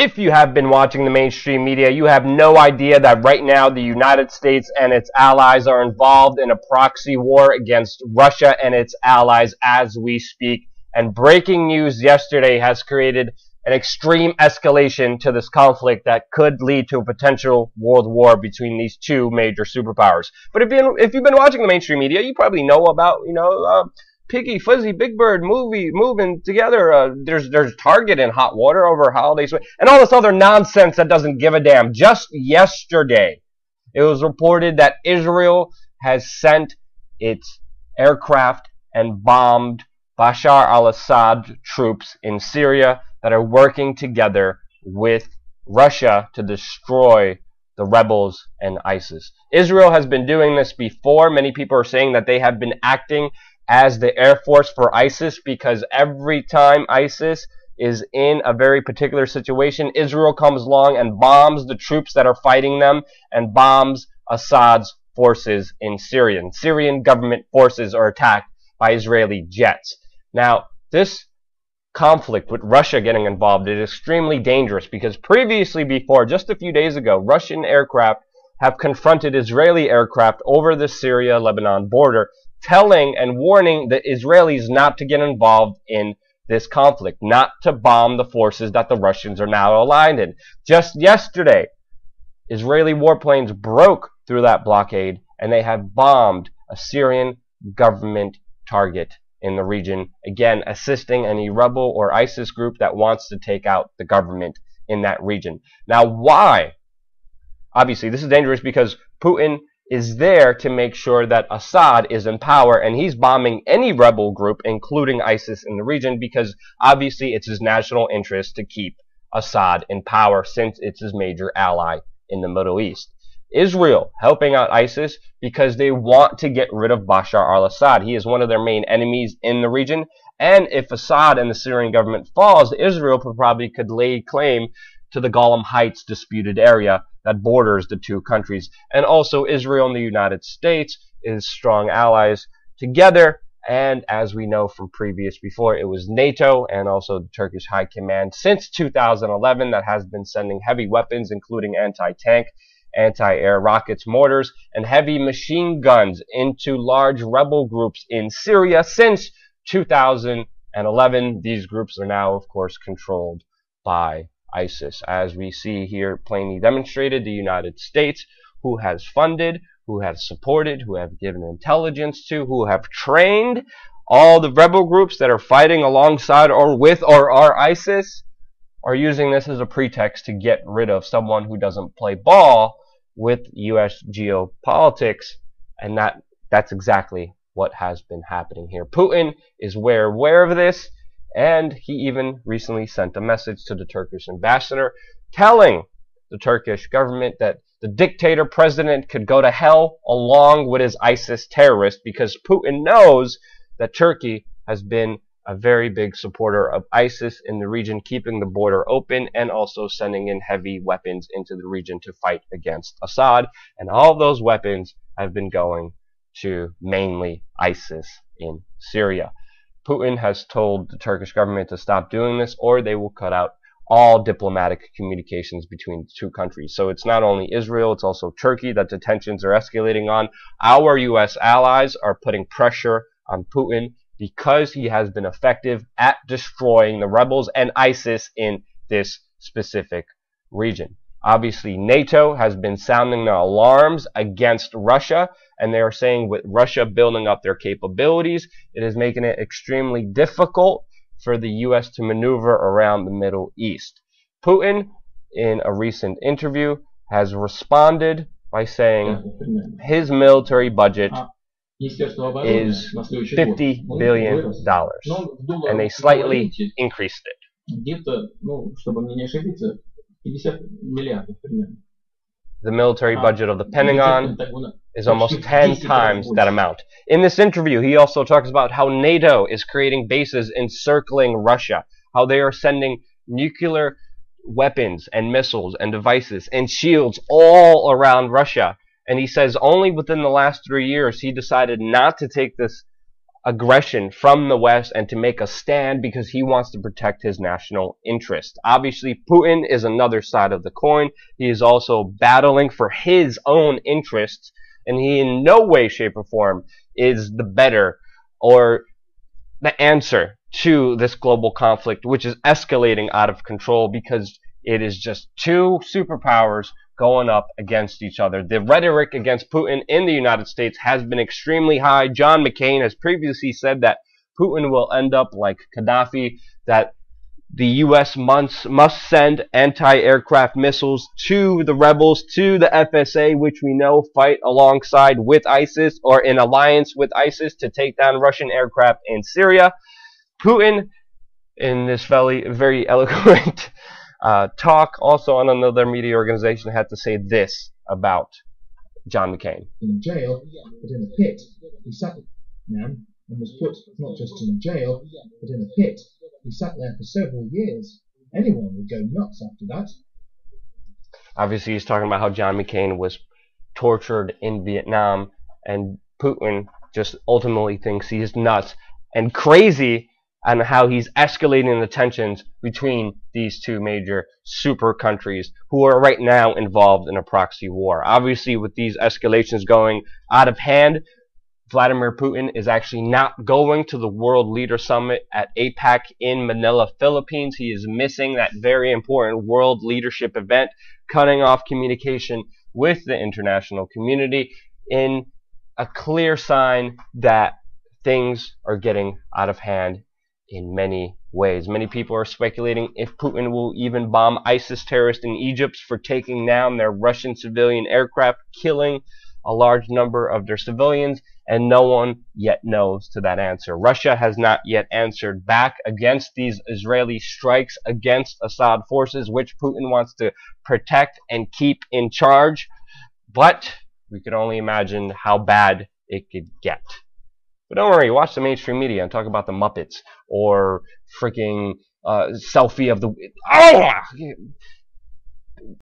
If you have been watching the mainstream media, you have no idea that right now the United States and its allies are involved in a proxy war against Russia and its allies as we speak. And breaking news yesterday has created an extreme escalation to this conflict that could lead to a potential world war between these two major superpowers. But if you've been watching the mainstream media, you probably know about, Piggy, Fuzzy, Big Bird movie moving together. There's Target and hot water over holidays and all this other nonsense that doesn't give a damn. Just yesterday, it was reported that Israel has sent its aircraft and bombed Bashar al-Assad troops in Syria that are working together with Russia to destroy the rebels and ISIS. Israel has been doing this before. Many people are saying that they have been acting as the Air Force for ISIS, because every time ISIS is in a very particular situation, Israel comes along and bombs the troops that are fighting them and bombs Assad's forces in Syria. Syrian government forces are attacked by Israeli jets. Now, this conflict with Russia getting involved is extremely dangerous because previously before, just a few days ago, Russian aircraft have confronted Israeli aircraft over the Syria-Lebanon border, telling and warning the Israelis not to get involved in this conflict, not to bomb the forces that the Russians are now aligned in. Just yesterday, Israeli warplanes broke through that blockade and they have bombed a Syrian government target in the region, again assisting any rebel or ISIS group that wants to take out the government in that region. Now, why? Obviously, this is dangerous because Putin is there to make sure that Assad is in power, and he's bombing any rebel group, including ISIS, in the region, because obviously it's his national interest to keep Assad in power since it's his major ally in the Middle East. Israel helping out ISIS because they want to get rid of Bashar al-Assad. He is one of their main enemies in the region, and if Assad and the Syrian government falls, Israel probably could lay claim to the Golan Heights disputed area that borders the two countries. And also Israel and the United States is strong allies together, and as we know from before, it was NATO and also the Turkish High Command since 2011 that has been sending heavy weapons, including anti-tank, anti-air rockets, mortars, and heavy machine guns into large rebel groups in Syria since 2011. These groups are now, of course, controlled by ISIS. As we see here plainly demonstrated, the United States, who has funded, who has supported, who have given intelligence to, who have trained all the rebel groups that are fighting alongside or with or are ISIS, are using this as a pretext to get rid of someone who doesn't play ball with U.S. geopolitics, and that's exactly what has been happening here. Putin is aware of this, and he even recently sent a message to the Turkish ambassador telling the Turkish government that the dictator president could go to hell along with his ISIS terrorists, because Putin knows that Turkey has been a very big supporter of ISIS in the region, keeping the border open and also sending in heavy weapons into the region to fight against Assad. And all those weapons have been going to mainly ISIS in Syria. Putin has told the Turkish government to stop doing this, or they will cut out all diplomatic communications between the two countries. So it's not only Israel, it's also Turkey that the tensions are escalating on. Our U.S. allies are putting pressure on Putin because he has been effective at destroying the rebels and ISIS in this specific region. Obviously, NATO has been sounding the alarms against Russia, and they are saying with Russia building up their capabilities, it is making it extremely difficult for the U.S. to maneuver around the Middle East. Putin, in a recent interview, has responded by saying his military budget is $50 billion, and they slightly increased it. The military budget of the Pentagon is almost 10 times that amount. In this interview, he also talks about how NATO is creating bases encircling Russia, how they are sending nuclear weapons and missiles and devices and shields all around Russia. And he says only within the last 3 years he decided not to take this aggression from the West and to make a stand because he wants to protect his national interest. Obviously, Putin is another side of the coin. He is also battling for his own interests, and he in no way, shape, or form is the better or the answer to this global conflict, which is escalating out of control because it is just two superpowers going up against each other. The rhetoric against Putin in the United States has been extremely high. John McCain has previously said that Putin will end up like Gaddafi, that the U.S. must send anti-aircraft missiles to the rebels, to the FSA, which we know fight alongside with ISIS or in alliance with ISIS to take down Russian aircraft in Syria. Putin, in this very eloquent talk, also on another media organization, had to say this about John McCain. In jail, but in a pit. He sat there and was put not just in jail, but in a pit. He sat there for several years. Anyone would go nuts after that. Obviously, he's talking about how John McCain was tortured in Vietnam, and Putin just ultimately thinks he's nuts and crazy, and how he's escalating the tensions between these two major super countries who are right now involved in a proxy war. Obviously, with these escalations going out of hand, Vladimir Putin is actually not going to the World Leader Summit at APEC in Manila, Philippines. He is missing that very important world leadership event, cutting off communication with the international community in a clear sign that things are getting out of hand in many ways. Many people are speculating if Putin will even bomb ISIS terrorists in Egypt for taking down their Russian civilian aircraft, killing a large number of their civilians, and no one yet knows to that answer. Russia has not yet answered back against these Israeli strikes against Assad forces, which Putin wants to protect and keep in charge, but we could only imagine how bad it could get. But don't worry, watch the mainstream media and talk about the Muppets or freaking selfie of the... Oh!